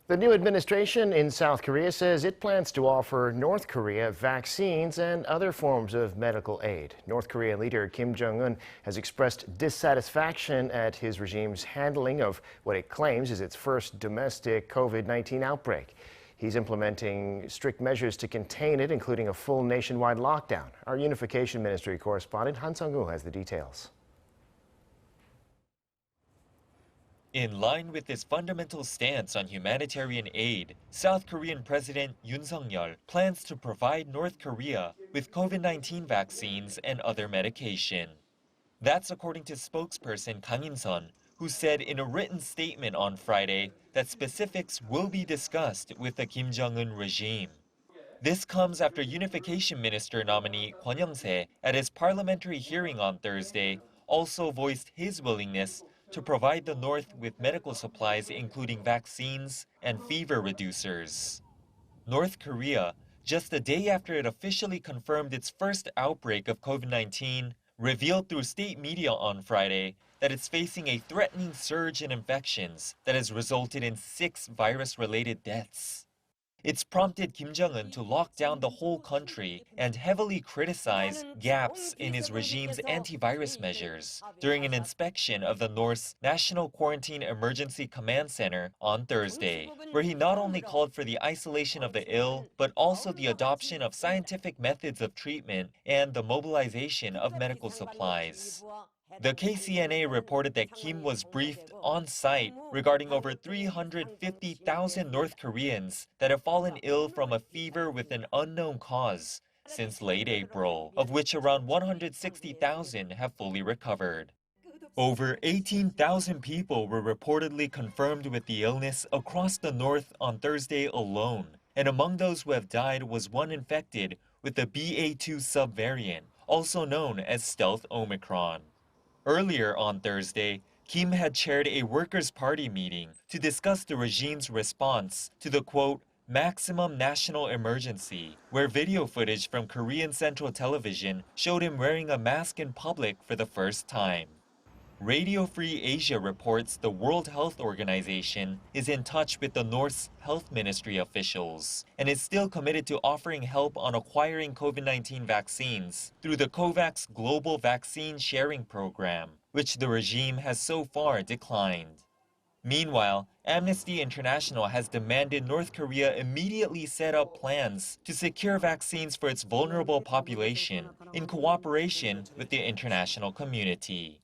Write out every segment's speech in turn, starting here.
The new administration in South Korea says it plans to offer North Korea vaccines and other forms of medical aid. North Korean leader Kim Jong-un has expressed dissatisfaction at his regime's handling of what it claims is its first domestic COVID-19 outbreak. He's implementing strict measures to contain it, including a full nationwide lockdown. Our Unification Ministry correspondent Han Seong-woo has the details. In line with his fundamental stance on humanitarian aid, South Korean President Yoon Suk-yeol plans to provide North Korea with COVID-19 vaccines and other medication. That's according to spokesperson Kang In-sun, who said in a written statement on Friday that specifics will be discussed with the Kim Jong-un regime. This comes after Unification Minister nominee Kwon Young-se at his parliamentary hearing on Thursday also voiced his willingness to provide the North with medical supplies including vaccines and fever reducers. North Korea, just a day after it officially confirmed its first outbreak of COVID-19, revealed through state media on Friday that it's facing a threatening surge in infections that has resulted in 6 virus-related deaths. It's prompted Kim Jong-un to lock down the whole country and heavily criticize gaps in his regime's antivirus measures during an inspection of the North's National Quarantine Emergency Command Center on Thursday, where he not only called for the isolation of the ill, but also the adoption of scientific methods of treatment and the mobilization of medical supplies. The KCNA reported that Kim was briefed on site regarding over 350,000 North Koreans that have fallen ill from a fever with an unknown cause since late April, of which around 160,000 have fully recovered. Over 18,000 people were reportedly confirmed with the illness across the North on Thursday alone, and among those who have died was one infected with the BA.2 subvariant, also known as stealth Omicron. Earlier on Thursday, Kim had chaired a Workers' Party meeting to discuss the regime's response to the, quote, maximum national emergency, where video footage from Korean Central Television showed him wearing a mask in public for the first time. Radio Free Asia reports the World Health Organization is in touch with the North's health ministry officials and is still committed to offering help on acquiring COVID-19 vaccines through the COVAX Global Vaccine Sharing Program, which the regime has so far declined. Meanwhile, Amnesty International has demanded North Korea immediately set up plans to secure vaccines for its vulnerable population in cooperation with the international community.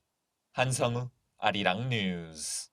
Han Seong-woo, Arirang News.